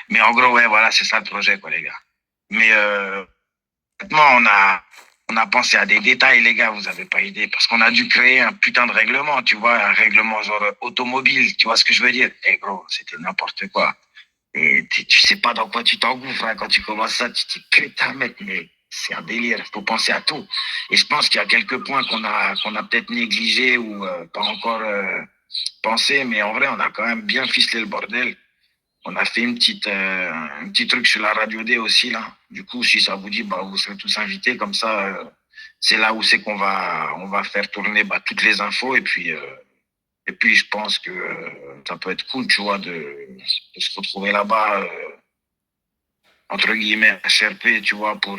Mais en gros, ouais, voilà, c'est ça le projet, quoi, les gars. Mais honnêtement, on a pensé à des détails, les gars, vous n'avez pas idée. Parce qu'on a dû créer un putain de règlement, tu vois, un règlement genre automobile, tu vois ce que je veux dire? Eh gros, c'était n'importe quoi. Et tu sais pas dans quoi tu t'engouffres, hein. Quand tu commences ça, tu te dis, putain, mec, mais c'est un délire, il faut penser à tout. Et je pense qu'il y a quelques points qu'on a peut-être négligés ou pas encore pensé, mais en vrai, on a quand même bien ficelé le bordel. On a fait un petit truc sur la radio D aussi, là. Du coup, si ça vous dit, bah, vous serez tous invités. Comme ça, c'est là où c'est qu'on va faire tourner bah, toutes les infos. Et puis, je pense que ça peut être cool, tu vois, de se retrouver là-bas, entre guillemets, HRP, tu vois, pour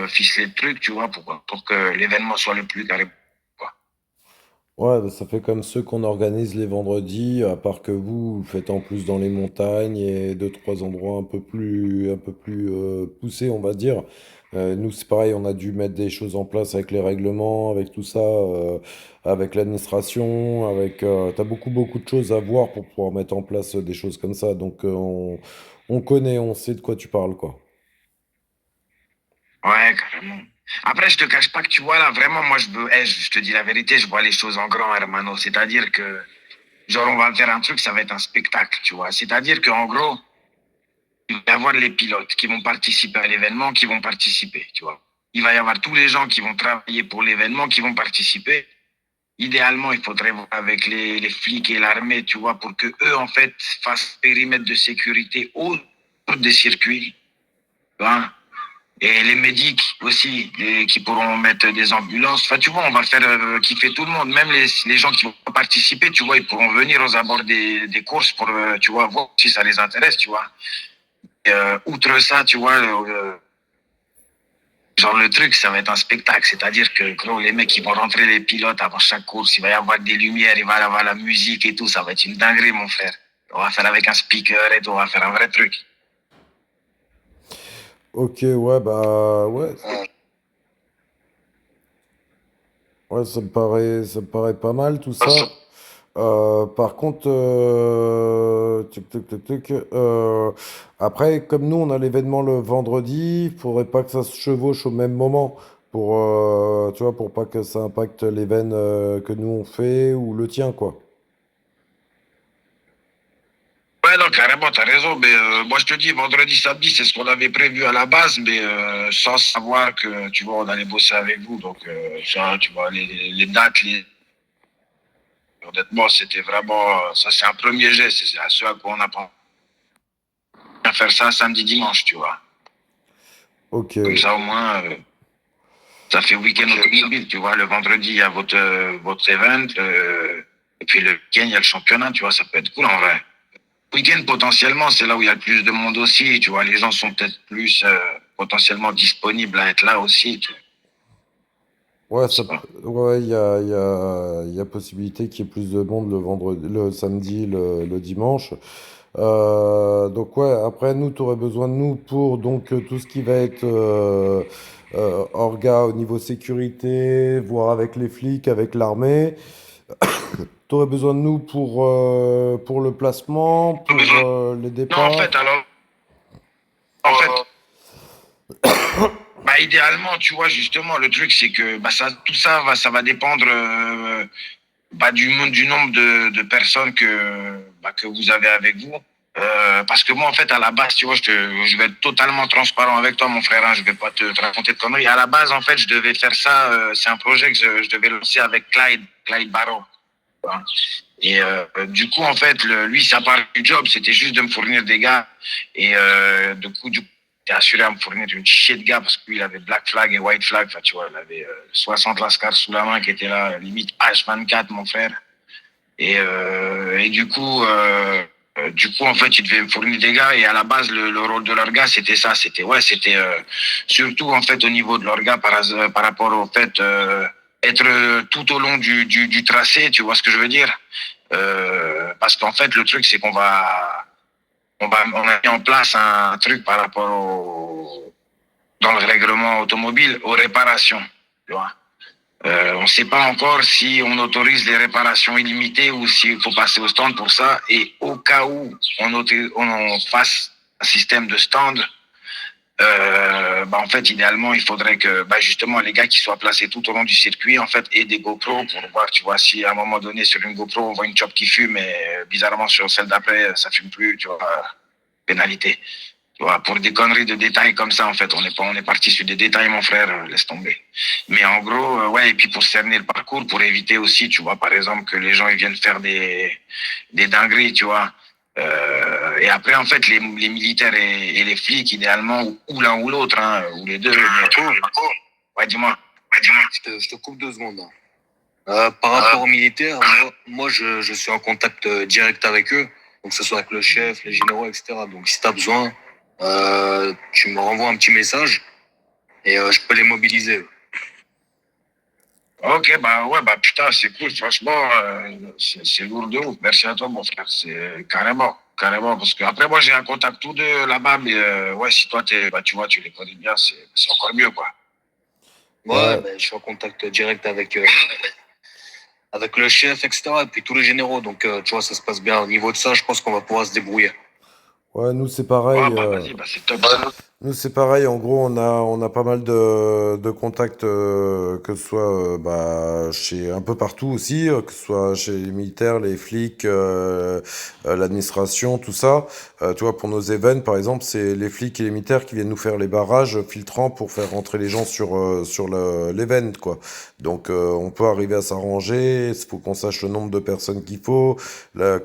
ficeler le truc, tu vois, pour que l'événement soit le plus carré, quoi. Ouais, bah, ça fait comme ceux qu'on organise les vendredis, à part que vous faites en plus dans les montagnes et deux, trois endroits un peu plus poussés, on va dire. Nous, c'est pareil, on a dû mettre des choses en place avec les règlements, avec tout ça, avec l'administration, t'as beaucoup, beaucoup de choses à voir pour pouvoir mettre en place des choses comme ça. Donc, on connaît, on sait de quoi tu parles, quoi. Ouais, carrément. Après, je te cache pas que tu vois là, vraiment, moi, je te dis la vérité, je vois les choses en grand, hermano. C'est-à-dire que, genre, on va faire un truc, ça va être un spectacle, tu vois. C'est-à-dire qu'en gros, il va y avoir les pilotes qui vont participer à l'événement, qui vont participer, tu vois. Il va y avoir tous les gens qui vont travailler pour l'événement, qui vont participer. Idéalement, il faudrait voir avec les flics et l'armée, tu vois, pour que eux, en fait, fassent périmètre de sécurité autour des circuits, tu vois. Et les médics aussi, qui pourront mettre des ambulances. Enfin, tu vois, on va faire kiffer tout le monde. Même les gens qui vont participer, tu vois, ils pourront venir aux abords des courses pour, tu vois, voir si ça les intéresse, tu vois. Et, outre ça, tu vois, genre le truc, ça va être un spectacle. C'est-à-dire que, gros, les mecs, ils vont rentrer les pilotes avant chaque course. Il va y avoir des lumières, il va y avoir la musique et tout. Ça va être une dinguerie, mon frère. On va faire avec un speaker et tout. On va faire un vrai truc. Ok, ouais, bah, ouais. Ouais, ça me paraît pas mal tout ça. Par contre, après, comme nous, on a l'événement le vendredi, il faudrait pas que ça se chevauche au même moment tu vois, pour pas que ça impacte l'événement que nous on fait ou le tien, quoi. Ouais, non, carrément, t'as raison. Mais moi, je te dis, vendredi, samedi, c'est ce qu'on avait prévu à la base, mais sans savoir que, tu vois, on allait bosser avec vous. Donc, ça, tu vois, les dates, honnêtement, c'était vraiment, ça, c'est un premier geste. C'est à ce à quoi on apprend à faire ça samedi, dimanche, tu vois. Ok. Comme ça, au moins, ça fait week-end automobile, tu vois. Le vendredi, il y a votre event, et puis le week-end, il y a le championnat, tu vois. Ça peut être cool, en vrai. Week-end, potentiellement, c'est là où il y a le plus de monde aussi. Tu vois, les gens sont peut-être plus potentiellement disponibles à être là aussi. Ouais, Je sais pas. ouais, il y a possibilité qu'il y ait plus de monde le vendredi, le samedi, le dimanche. Donc ouais, après nous, tu aurais besoin de nous pour donc tout ce qui va être orga au niveau sécurité, voir avec les flics, avec l'armée. Tu aurais besoin de nous pour le placement, pour les Non, en départs. fait, alors, en fait, bah, idéalement, tu vois, justement, le truc, c'est que bah, tout ça ça va dépendre bah, du nombre de personnes que vous avez avec vous. Parce que moi, en fait, à la base, tu vois, je vais être totalement transparent avec toi, mon frère. Hein, je vais pas te raconter de conneries. À la base, en fait, je devais faire ça. C'est un projet que je devais lancer avec Clyde Barrow. Hein. Et du coup, en fait, lui, sa part du job, c'était juste de me fournir des gars. Et du coup, t'es assuré à me fournir une chier de gars parce qu'il avait Black Flag et White Flag. Enfin, tu vois, il avait 60 lascars sous la main qui étaient là, limite H24, mon frère. Et du coup, en fait, ils devaient me fournir des gars. Et à la base, le rôle de l'orga, c'était ça. C'était surtout, en fait, au niveau de l'orga par rapport au fait être tout au long du tracé, tu vois ce que je veux dire? Parce qu'en fait, le truc, c'est on a mis en place un truc par rapport dans le règlement automobile, aux réparations, tu vois. On ne sait pas encore si on autorise les réparations illimitées ou s'il faut passer au stand pour ça. Et au cas où on fasse un système de stand, en fait, idéalement, il faudrait que, justement, les gars qui soient placés tout au long du circuit, en fait, aient des GoPros pour voir, tu vois, si à un moment donné, sur une GoPro, on voit une chop qui fume et bizarrement, sur celle d'après, ça fume plus, tu vois, pénalité. Tu vois, pour des conneries de détails comme ça, en fait, on est parti sur des détails, mon frère, laisse tomber. Mais en gros, ouais, et puis pour cerner le parcours, pour éviter aussi, tu vois, par exemple, que les gens ils viennent faire des dingueries, tu vois. Et après, en fait, les militaires et les flics, idéalement, ou l'un ou l'autre, hein, ou les deux. Ouais, dis-moi. Ouais, dis-moi. Je te coupe 2 secondes, hein. Par rapport aux militaires, moi je suis en contact direct avec eux, donc que ce soit avec le chef, les généraux, etc. Donc si tu as besoin, tu me renvoies un petit message et je peux les mobiliser. Ok, bah ouais, bah putain, c'est cool, franchement, c'est lourd de ouf. Merci à toi, mon frère, c'est carrément, carrément, parce que après, moi, j'ai un contact tous deux là-bas, mais ouais, si toi, tu vois, tu les connais bien, c'est encore mieux, quoi. Ouais, Ouais, ben, je suis en contact direct avec le chef, etc. Et puis tous les généraux, donc tu vois, ça se passe bien. Au niveau de ça, je pense qu'on va pouvoir se débrouiller. ouais, nous c'est pareil. Ouais, bah vas-y, bah c'est top ça. Nous, c'est pareil. En gros, on a pas mal de contacts, que ce soit chez un peu partout aussi, que ce soit chez les militaires, les flics, l'administration, tout ça. Tu vois, pour nos events, par exemple, c'est les flics et les militaires qui viennent nous faire les barrages filtrants pour faire rentrer les gens sur l'event, quoi. Donc, on peut arriver à s'arranger. Il faut qu'on sache le nombre de personnes qu'il faut,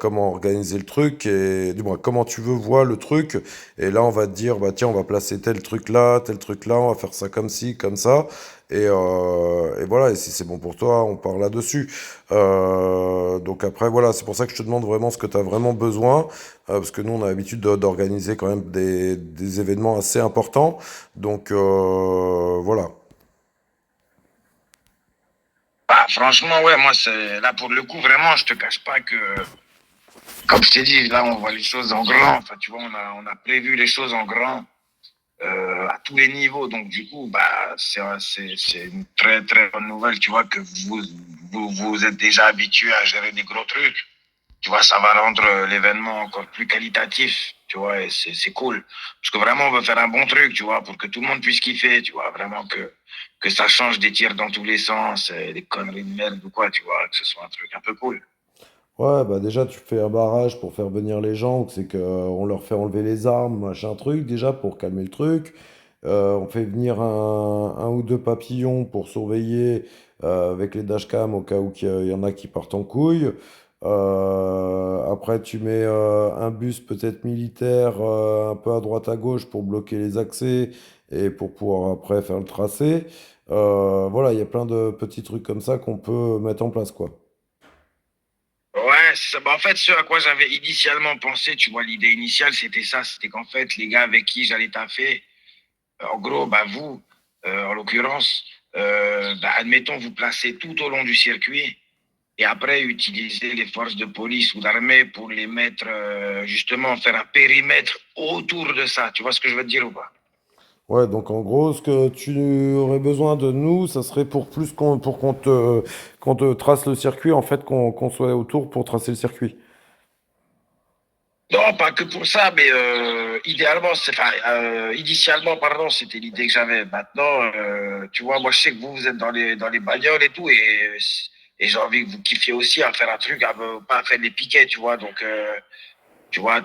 comment organiser le truc et du moins comment tu veux voir le truc. Et là, on va te dire, bah tiens, on va placer tel truc là, on va faire ça comme ci, comme ça. Et voilà, et si c'est bon pour toi, on part là-dessus. Donc après, voilà, c'est pour ça que je te demande vraiment ce que tu as vraiment besoin, parce que nous, on a l'habitude d'organiser quand même des événements assez importants. Donc voilà. Bah, franchement, ouais, moi, c'est là pour le coup, vraiment, je te cache pas que, comme je t'ai dit, là, on voit les choses en grand. Enfin, tu vois, on a prévu les choses en grand. À tous les niveaux. Donc, du coup, c'est une très, très bonne nouvelle, tu vois, que vous êtes déjà habitué à gérer des gros trucs. Tu vois, ça va rendre l'événement encore plus qualitatif, tu vois, et c'est cool. Parce que vraiment, on veut faire un bon truc, tu vois, pour que tout le monde puisse kiffer, tu vois, vraiment que ça change des tirs dans tous les sens, des conneries de merde ou quoi, tu vois, que ce soit un truc un peu cool. Ouais, bah déjà, tu fais un barrage pour faire venir les gens, c'est que on leur fait enlever les armes, machin truc, déjà pour calmer le truc. On fait venir un ou deux papillons pour surveiller, avec les dashcams au cas où il y en a qui partent en couille. Après, tu mets un bus peut-être militaire, un peu à droite à gauche pour bloquer les accès et pour pouvoir après faire le tracé. Voilà, il y a plein de petits trucs comme ça qu'on peut mettre en place, quoi. Ouais, en fait, ce à quoi j'avais initialement pensé, tu vois, l'idée initiale, c'était ça, c'était qu'en fait, les gars avec qui j'allais taffer, en gros, vous, en l'occurrence, admettons, vous placez tout au long du circuit et après utiliser les forces de police ou d'armée pour les mettre, justement, faire un périmètre autour de ça. Tu vois ce que je veux te dire ou pas? Ouais, donc en gros, ce que tu aurais besoin de nous, ça serait pour plus pour qu'on te trace le circuit, en fait, qu'on soit autour pour tracer le circuit. Non, pas que pour ça, mais idéalement, initialement, pardon, c'était l'idée que j'avais. Maintenant, tu vois, moi, je sais que vous êtes dans les bagnoles et tout, et j'ai envie que vous kiffiez aussi à faire un truc, pas à faire des piquets, tu vois. Donc, tu vois,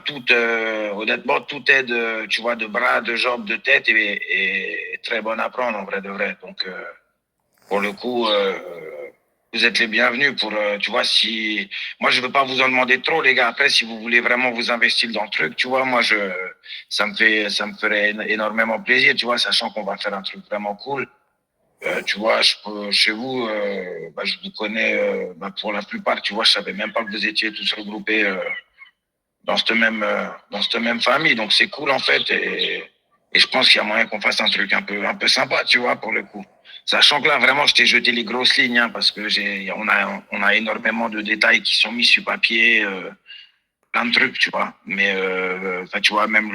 honnêtement, toute aide, tu vois, de bras, de jambes, de tête est très bonne à prendre, en vrai de vrai. Donc, pour le coup, vous êtes les bienvenus pour, tu vois, si, moi, je veux pas vous en demander trop, les gars. Après, si vous voulez vraiment vous investir dans le truc, tu vois, ça me ferait énormément plaisir, tu vois, sachant qu'on va faire un truc vraiment cool. Tu vois, chez vous, je vous connais, pour la plupart, tu vois, je savais même pas que vous étiez tous regroupés, dans cette même famille. Donc, c'est cool, en fait, et je pense qu'il y a moyen qu'on fasse un peu sympa, tu vois, pour le coup. Sachant que là, vraiment, je t'ai jeté les grosses lignes, hein, parce que on a énormément de détails qui sont mis sur papier, plein de trucs, tu vois. Mais, enfin, tu vois, même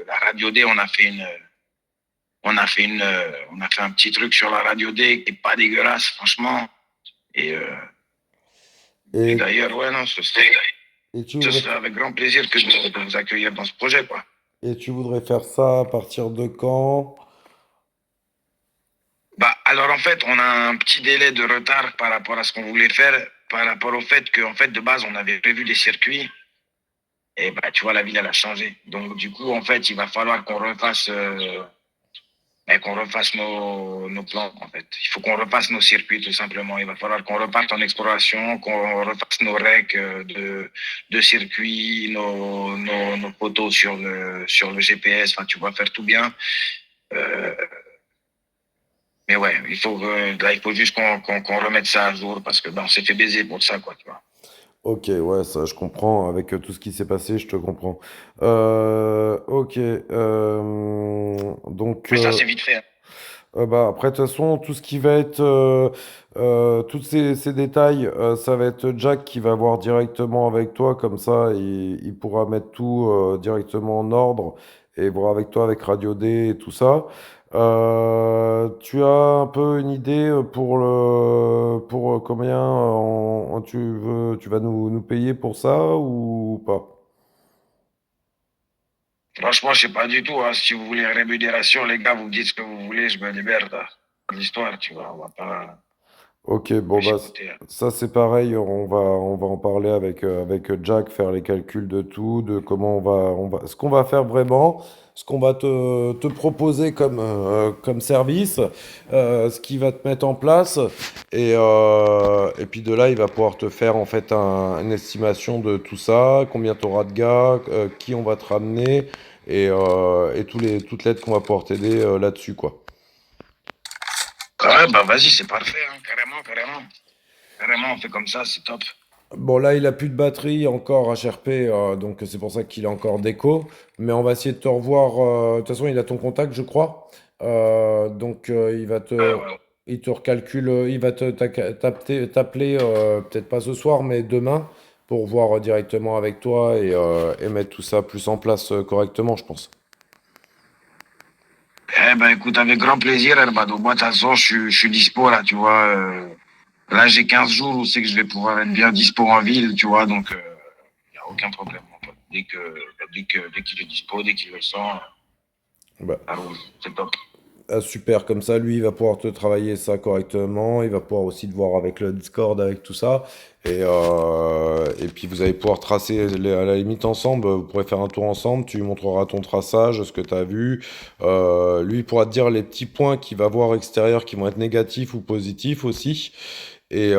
la radio D, on a fait On a fait un petit truc sur la radio D qui est pas dégueulasse, franchement. Et, et Et, d'ailleurs, ouais, non, et tu ce voudrais, serait avec grand plaisir que de vous accueillir dans ce projet, quoi. et tu voudrais faire ça à partir de quand? Bah, alors en fait, on a un petit délai de retard par rapport à ce qu'on voulait faire, par rapport au fait qu'en fait, de base, on avait prévu des circuits. Et bah, tu vois, la ville, elle a changé. Donc, du coup, en fait, il va falloir qu'on refasse nos plans, en fait. Il faut qu'on refasse nos circuits, tout simplement. Il va falloir qu'on reparte en exploration, qu'on refasse nos règles de circuits, nos photos sur le GPS. Enfin, tu vas faire tout bien. Euh, mais ouais, là, il faut juste qu'on remette ça à jour parce que, ben, on s'est fait baiser pour ça, quoi, tu vois. Ok, ouais, ça je comprends. Avec tout ce qui s'est passé, je te comprends. Ok, donc, Mais ça, c'est vite fait, hein. bah, après, de toute façon, tout ce qui va être, tous ces détails, ça va être Jack qui va voir directement avec toi, comme ça, il pourra mettre tout directement en ordre et voir avec toi avec Radio D et tout ça. Tu as un peu une idée pour combien tu vas nous payer pour ça ou pas? Franchement, je sais pas du tout, hein. Si vous voulez rémunération, les gars, vous me dites ce que vous voulez, je me libère de l'histoire, tu vois. On va pas Ok, bon bah chipoter, hein. ça c'est pareil, on va en parler avec Jack, faire les calculs de tout, de comment ce qu'on va faire vraiment, ce qu'on va te proposer comme service, ce qu'il va te mettre en place, et puis de là il va pouvoir te faire en fait une estimation de tout ça, combien tu auras de gars, qui on va te ramener, et toutes l'aide qu'on va pouvoir t'aider là-dessus quoi. Ouais, bah vas-y, c'est parfait, hein. Carrément, carrément. Carrément, on fait comme ça, c'est top. Bon, là, il a plus de batterie encore HRP, donc c'est pour ça qu'il est encore déco. Mais on va essayer de te revoir. De toute façon, il a ton contact, je crois. Donc, Ouais, ouais. il te recalcule, il va t'appeler, peut-être pas ce soir, mais demain, pour voir directement avec toi et mettre tout ça plus en place correctement, je pense. Eh ben, écoute, avec grand plaisir, Herbado. Moi, de toute façon, je suis dispo, là, tu vois. Là, j'ai 15 jours où c'est que je vais pouvoir être bien dispo en ville, tu vois. Donc, il n'y a aucun problème, mon pote. Dès qu'il est dispo, dès qu'il le sent, Bah, ça roule. C'est top. ah, super, comme ça, lui, il va pouvoir te travailler ça correctement. Il va pouvoir aussi te voir avec le Discord, avec tout ça. Et puis, vous allez pouvoir tracer à la limite ensemble. Vous pourrez faire un tour ensemble. Tu lui montreras ton traçage, ce que tu as vu. Lui, il pourra te dire les petits points qu'il va voir extérieurs qui vont être négatifs ou positifs aussi. Et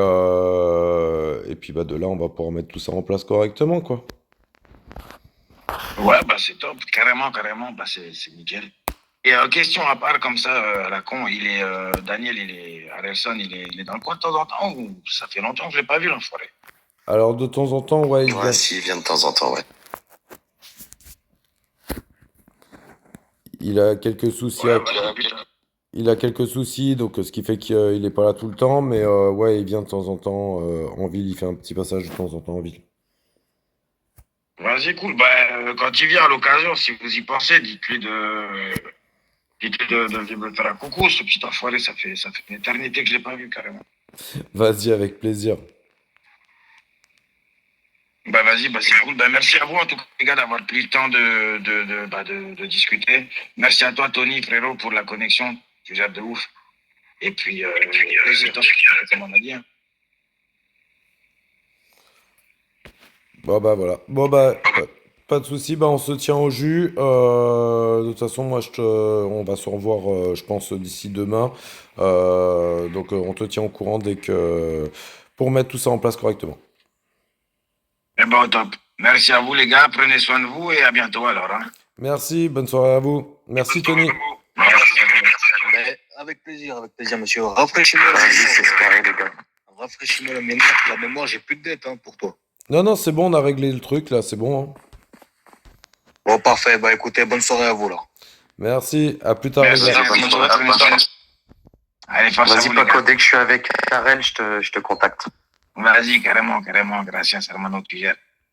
puis, bah, de là, on va pouvoir mettre tout ça en place correctement, quoi. Ouais, bah, c'est top. Carrément, carrément. Bah, c'est nickel. Et question à part comme ça, à la con, Daniel, Harrelson, il est dans le coin de temps en temps ou ça fait longtemps que je l'ai pas vu, l'enfoiré. Alors, de temps en temps, ouais, il Ouais, vient. si, il vient de temps en temps, ouais. Il a quelques soucis Ouais, bah, putain. Il a quelques soucis, donc ce qui fait qu'il n'est pas là tout le temps, mais ouais, il vient de temps en temps en ville, il fait un petit passage de temps en temps en ville. Vas-y, cool. Bah, quand il vient à l'occasion, si vous y pensez, dites-lui de venir me faire un coucou, ce petit enfoiré, ça fait une éternité que je l'ai pas vu, carrément. Vas-y, avec plaisir. Bah, vas-y, bah, c'est cool. Bah, merci à vous, en tout cas, les gars, d'avoir pris le temps de discuter. Merci à toi, Tony, frérot, pour la connexion. Tu gères de ouf. Et puis, plaisir, comme on a dit, hein. Bon bah voilà. Bon bah pas de souci, bah on se tient au jus. De toute façon, on va se revoir, je pense, d'ici demain. Donc on te tient au courant pour mettre tout ça en place correctement. Eh ben, au top. Merci à vous, les gars. Prenez soin de vous et à bientôt, alors, hein. Merci, bonne soirée à vous. Merci Tony. Mais avec plaisir, monsieur. Rafraîchis-moi la mémoire. C'est carré, les gars. Rafraîchis-moi la mémoire, j'ai plus de dette hein, pour toi. Non, non, c'est bon, on a réglé le truc là, c'est bon, hein. Bon, parfait. Bah écoutez, bonne soirée à vous là. Merci, à plus tard les Merci, gars. bonne soirée, prenez soin. Allez, force à vous, les gars. Dès que je suis avec Karen, je te contacte. Vas-y, carrément, carrément. Gracias, hermano, tu gères.